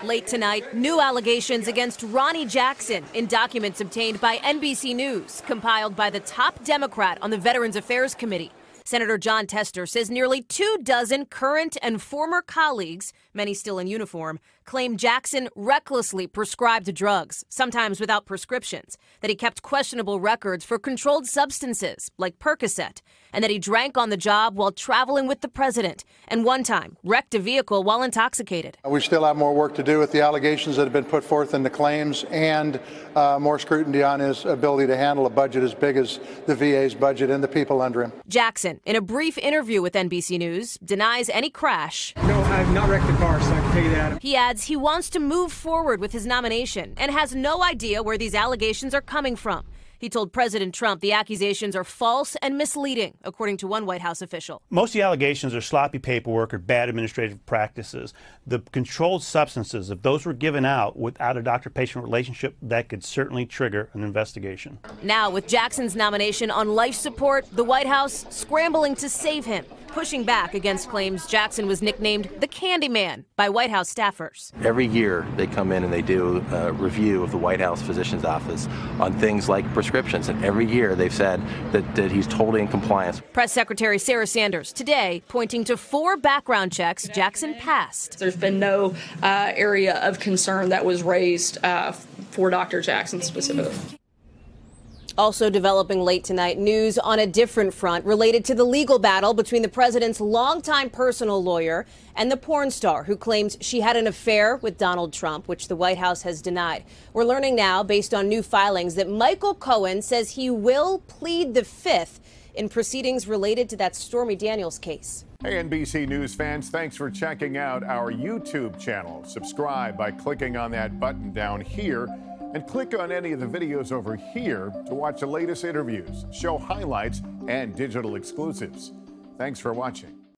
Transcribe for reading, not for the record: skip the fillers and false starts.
Late tonight, new allegations against Ronny Jackson in documents obtained by NBC News, compiled by the top Democrat on the Veterans Affairs Committee. Senator John Tester says nearly 24 current and former colleagues, many still in uniform, claim Jackson recklessly prescribed drugs, sometimes without prescriptions, that he kept questionable records for controlled substances like Percocet, and that he drank on the job while traveling with the president, and one time wrecked a vehicle while intoxicated. We still have more work to do with the allegations that have been put forth in the claims, and more scrutiny on his ability to handle a budget as big as the VA's budget and the people under him. Jackson, in a brief interview with NBC News, denies any crash. No, I have not wrecked the car, so I can tell you that. He adds he wants to move forward with his nomination and has no idea where these allegations are coming from. He told President Trump the accusations are false and misleading, according to one White House official. Most of the allegations are sloppy paperwork or bad administrative practices. The controlled substances, if those were given out without a doctor-patient relationship, that could certainly trigger an investigation. Now, with Jackson's nomination on life support, the White House scrambling to save him, pushing back against claims Jackson was nicknamed the Candyman by White House staffers. Every year they come in and they do a review of the White House physician's office on things like prescriptions, and every year they've said that he's totally in compliance. Press Secretary Sarah Sanders today pointing to 4 background checks Jackson passed. There's been no area of concern that was raised for Dr. Jackson specifically. Also developing late tonight, news on a different front related to the legal battle between the president's longtime personal lawyer and the porn star who claims she had an affair with Donald Trump, which the White House has denied. We're learning now, based on new filings, that Michael Cohen says he will plead the Fifth in proceedings related to that Stormy Daniels case. Hey, NBC News fans, thanks for checking out our YouTube channel. Subscribe by clicking on that button down here, and click on any of the videos over here to watch the latest interviews, show highlights, and digital exclusives. Thanks for watching.